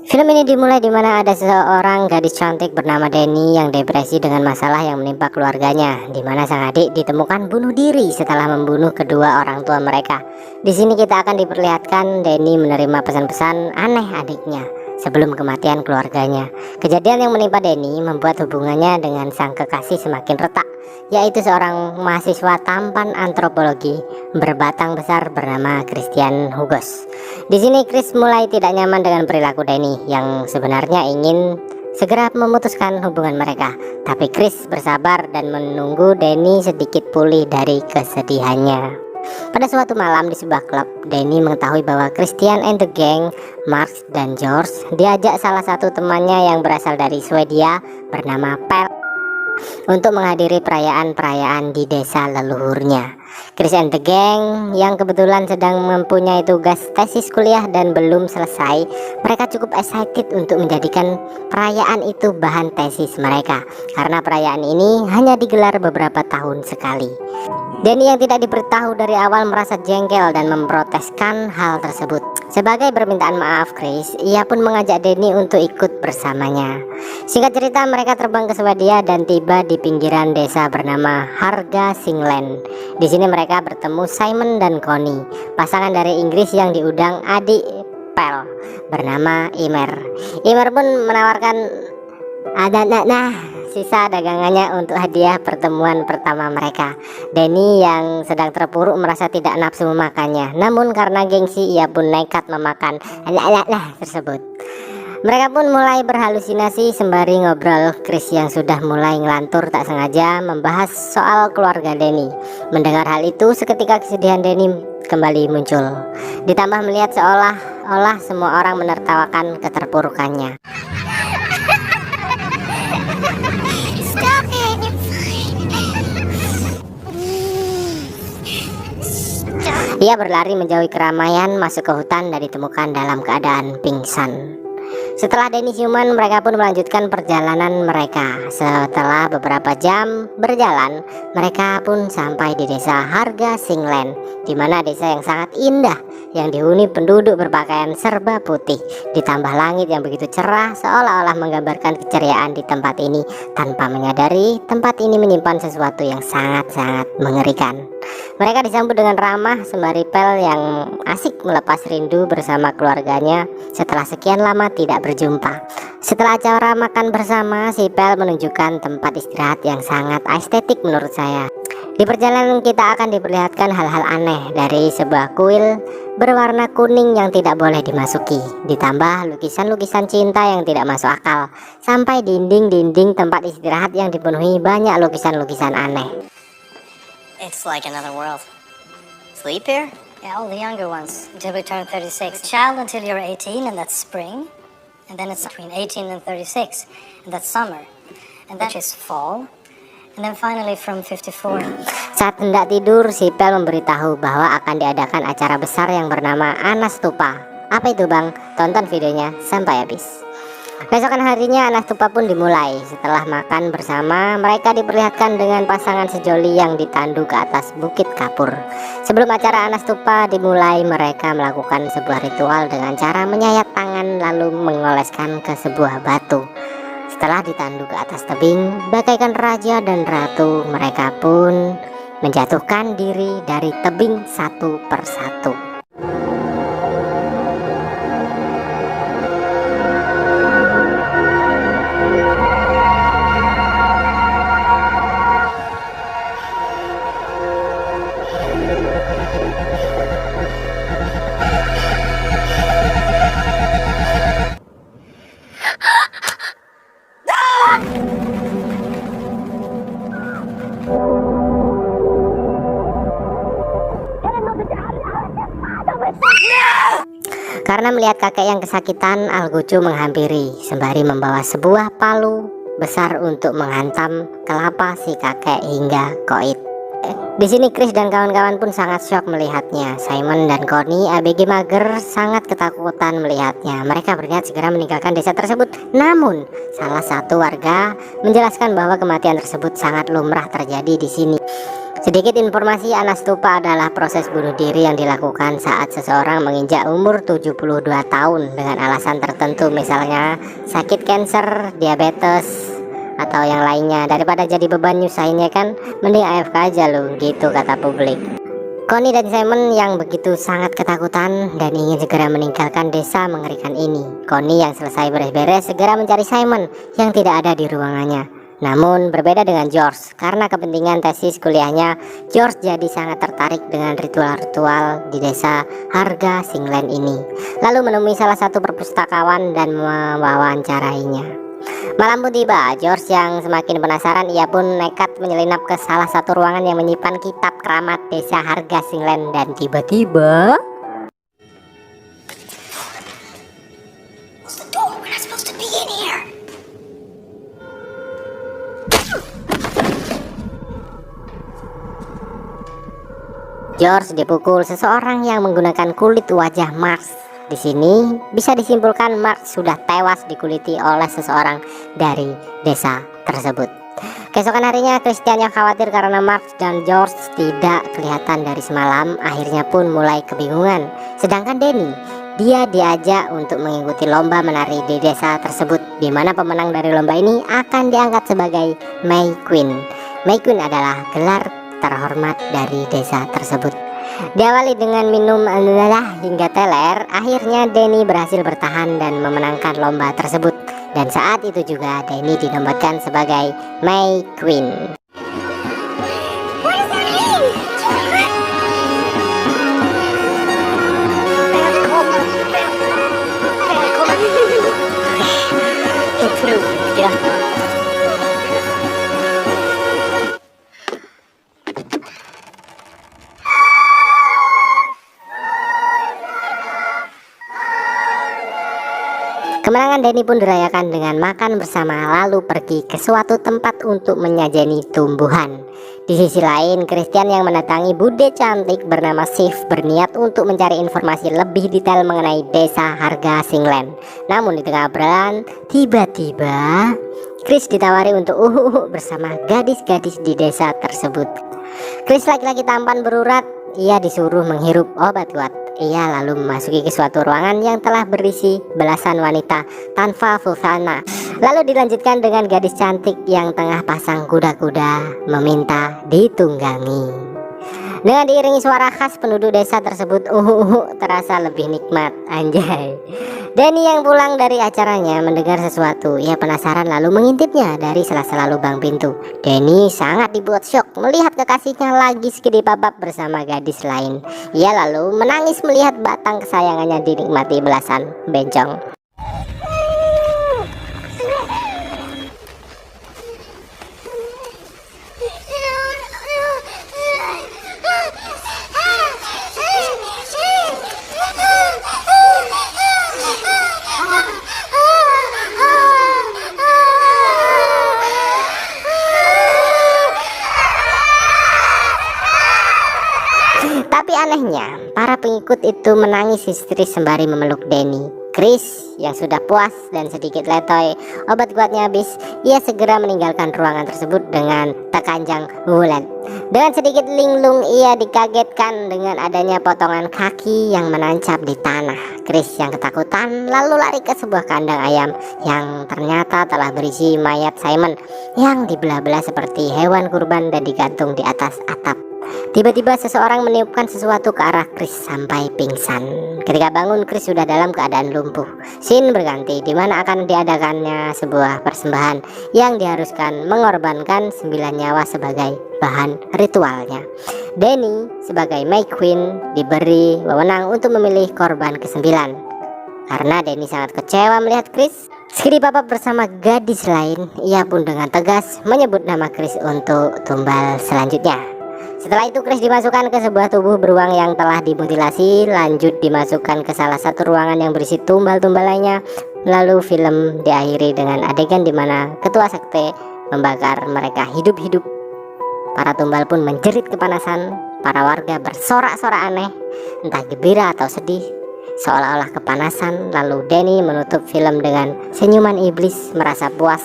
Film ini dimulai di mana ada seorang gadis cantik bernama Denny yang depresi dengan masalah yang menimpa keluarganya, di mana sang adik ditemukan bunuh diri setelah membunuh kedua orang tua mereka. Di sini kita akan diperlihatkan Denny menerima pesan-pesan aneh adiknya sebelum kematian keluarganya. Kejadian yang menimpa Denny membuat hubungannya dengan sang kekasih semakin retak, yaitu seorang mahasiswa tampan antropologi berbatang besar bernama Christian Hugos. Di sini Chris mulai tidak nyaman dengan perilaku Denny yang sebenarnya ingin segera memutuskan hubungan mereka. Tapi Chris bersabar dan menunggu Denny sedikit pulih dari kesedihannya. Pada suatu malam di sebuah klub, Denny mengetahui bahwa Christian and the gang, Mark dan George, diajak salah satu temannya yang berasal dari Swedia bernama Pel untuk menghadiri perayaan-perayaan di desa leluhurnya. Chris and the gang yang kebetulan sedang mempunyai tugas tesis kuliah dan belum selesai, mereka cukup excited untuk menjadikan perayaan itu bahan tesis mereka, karena perayaan ini hanya digelar beberapa tahun sekali. Denny yang tidak diberitahu dari awal merasa jengkel dan memproteskan hal tersebut. Sebagai permintaan maaf Chris, ia pun mengajak Denny untuk ikut bersamanya. Singkat cerita, mereka terbang ke Swedia dan tiba di pinggiran desa bernama Harga Singland. Di sini mereka bertemu Simon dan Connie, pasangan dari Inggris yang diundang adik Pel bernama Imer. Imer pun menawarkan sisa dagangannya untuk hadiah pertemuan pertama mereka. Denny yang sedang terpuruk merasa tidak nafsu memakannya, namun karena gengsi ia pun nekat memakan tersebut. Mereka pun mulai berhalusinasi sembari ngobrol. Chris yang sudah mulai ngelantur tak sengaja membahas soal keluarga Denny. Mendengar hal itu, seketika kesedihan Denny kembali muncul. Ditambah melihat seolah-olah semua orang menertawakan keterpurukannya. Ia berlari menjauhi keramaian, masuk ke hutan dan ditemukan dalam keadaan pingsan. Setelah Denny siuman, mereka pun melanjutkan perjalanan mereka. Setelah beberapa jam berjalan, mereka pun sampai di desa Harga Singland, di mana desa yang sangat indah yang dihuni penduduk berpakaian serba putih, ditambah langit yang begitu cerah seolah-olah menggambarkan keceriaan di tempat ini. Tanpa menyadari, tempat ini menyimpan sesuatu yang sangat-sangat mengerikan. Mereka disambut dengan ramah sembari Pel yang asik melepas rindu bersama keluarganya setelah sekian lama tidak berjumpa. Setelah acara makan bersama, si Pel menunjukkan tempat istirahat yang sangat estetik menurut saya. Di perjalanan kita akan diperlihatkan hal-hal aneh dari sebuah kuil berwarna kuning yang tidak boleh dimasuki, ditambah lukisan-lukisan cinta yang tidak masuk akal, sampai dinding-dinding tempat istirahat yang dipenuhi banyak lukisan-lukisan aneh. It's like another world. Sleep here? Yeah, all the younger ones until we turn 36. Child until you're 18, and that's spring. And then it's between 18 and 36, and that's summer. And that is fall. And then finally from 54. Saat hendak tidur, si Pel memberitahu bahwa akan diadakan acara besar yang bernama Anastupa. Apa itu bang? Tonton videonya sampai habis. Besokan harinya Anastupa pun dimulai. Setelah makan bersama, mereka diperlihatkan dengan pasangan sejoli yang ditandu ke atas bukit kapur. Sebelum acara Anastupa dimulai, mereka melakukan sebuah ritual dengan cara menyayat tangan lalu mengoleskan ke sebuah batu. Setelah ditandu ke atas tebing, bagaikan raja dan ratu, mereka pun menjatuhkan diri dari tebing satu persatu. Karena melihat kakek yang kesakitan, Algucu menghampiri sembari membawa sebuah palu besar untuk menghantam kelapa si kakek hingga koit. Di sini Chris dan kawan-kawan pun sangat shock melihatnya. Simon dan Connie, ABG mager, sangat ketakutan melihatnya. Mereka berniat segera meninggalkan desa tersebut. Namun, salah satu warga menjelaskan bahwa kematian tersebut sangat lumrah terjadi di sini. Sedikit informasi, anastupa adalah proses bunuh diri yang dilakukan saat seseorang menginjak umur 72 tahun dengan alasan tertentu, misalnya sakit kanker, diabetes, atau yang lainnya. Daripada jadi beban nyusahinnya kan, mending AFK aja lu, gitu kata publik. Connie dan Simon yang begitu sangat ketakutan dan ingin segera meninggalkan desa mengerikan ini. Connie yang selesai beres-beres segera mencari Simon yang tidak ada di ruangannya. Namun berbeda dengan George, karena kepentingan tesis kuliahnya, George jadi sangat tertarik dengan ritual-ritual di desa Harga Singland ini. Lalu menemui salah satu perpustakawan dan mewawancarainya. Malam pun tiba, George yang semakin penasaran, ia pun nekat menyelinap ke salah satu ruangan yang menyimpan kitab keramat desa Harga Singland dan tiba-tiba George dipukul seseorang yang menggunakan kulit wajah Marx. Di sini bisa disimpulkan Marx sudah tewas dikuliti oleh seseorang dari desa tersebut. Keesokan harinya Christian yang khawatir karena Marx dan George tidak kelihatan dari semalam, akhirnya pun mulai kebingungan. Sedangkan Danny, dia diajak untuk mengikuti lomba menari di desa tersebut, di mana pemenang dari lomba ini akan diangkat sebagai May Queen. May Queen adalah gelar terhormat dari desa tersebut. Diawali dengan minum hingga teler, akhirnya Danny berhasil bertahan dan memenangkan lomba tersebut. Dan saat itu juga Danny dinobatkan sebagai May Queen. Kemenangan Danny pun dirayakan dengan makan bersama, lalu pergi ke suatu tempat untuk menyajeni tumbuhan. Di sisi lain, Christian yang mendatangi bude cantik bernama Sif berniat untuk mencari informasi lebih detail mengenai desa Harga Singland. Namun di tengah obrolan, tiba-tiba Chris ditawari untuk bersama gadis-gadis di desa tersebut. Chris laki-laki tampan berurat, ia disuruh menghirup obat kuat. Ia lalu memasuki ke suatu ruangan yang telah berisi belasan wanita tanpa busana. Lalu dilanjutkan dengan gadis cantik yang tengah pasang kuda-kuda meminta ditunggangi. Dengan diiringi suara khas penduduk desa tersebut, terasa lebih nikmat, anjay. Danny yang pulang dari acaranya mendengar sesuatu. Ia penasaran lalu mengintipnya dari sela-sela lubang pintu. Danny sangat dibuat syok melihat kekasihnya lagi skidi-babab bersama gadis lain. Ia lalu menangis melihat batang kesayangannya dinikmati belasan bencong. Tapi anehnya, para pengikut itu menangis histeris sembari memeluk Danny. Chris yang sudah puas dan sedikit letoy obat kuatnya habis, ia segera meninggalkan ruangan tersebut dengan tekanjang bulat. Dengan sedikit linglung, ia dikagetkan dengan adanya potongan kaki yang menancap di tanah. Chris yang ketakutan lalu lari ke sebuah kandang ayam yang ternyata telah berisi mayat Simon yang dibelah-belah seperti hewan kurban dan digantung di atas atap. Tiba-tiba seseorang meniupkan sesuatu ke arah Chris sampai pingsan. Ketika bangun, Chris sudah dalam keadaan lumpuh. Scene berganti di mana akan diadakannya sebuah persembahan yang diharuskan mengorbankan 9 nyawa sebagai bahan ritualnya. Danny sebagai May Queen diberi wewenang untuk memilih korban ke-9. Karena Danny sangat kecewa melihat Chris skidi-babab bersama gadis lain, ia pun dengan tegas menyebut nama Chris untuk tumbal selanjutnya. Setelah itu Chris dimasukkan ke sebuah tubuh beruang yang telah dimutilasi, lanjut dimasukkan ke salah satu ruangan yang berisi tumbal-tumbal lainnya. Lalu film diakhiri dengan adegan di mana ketua sekte membakar mereka hidup-hidup. Para tumbal pun menjerit kepanasan, para warga bersorak-sorak aneh, entah gembira atau sedih, seolah-olah kepanasan. Lalu Danny menutup film dengan senyuman iblis, merasa puas,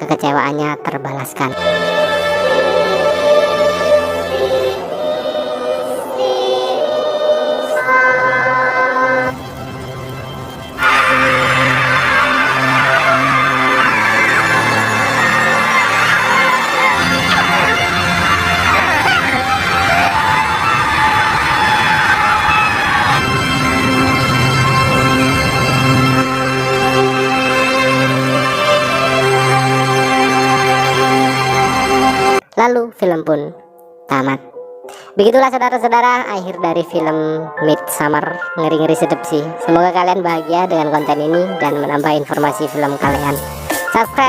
kekecewaannya terbalaskan. pun tamat. Begitulah saudara-saudara akhir dari film Midsommar. Ngeri-ngeri sedep sih. Semoga kalian bahagia dengan konten ini dan menambah informasi film kalian. Subscribe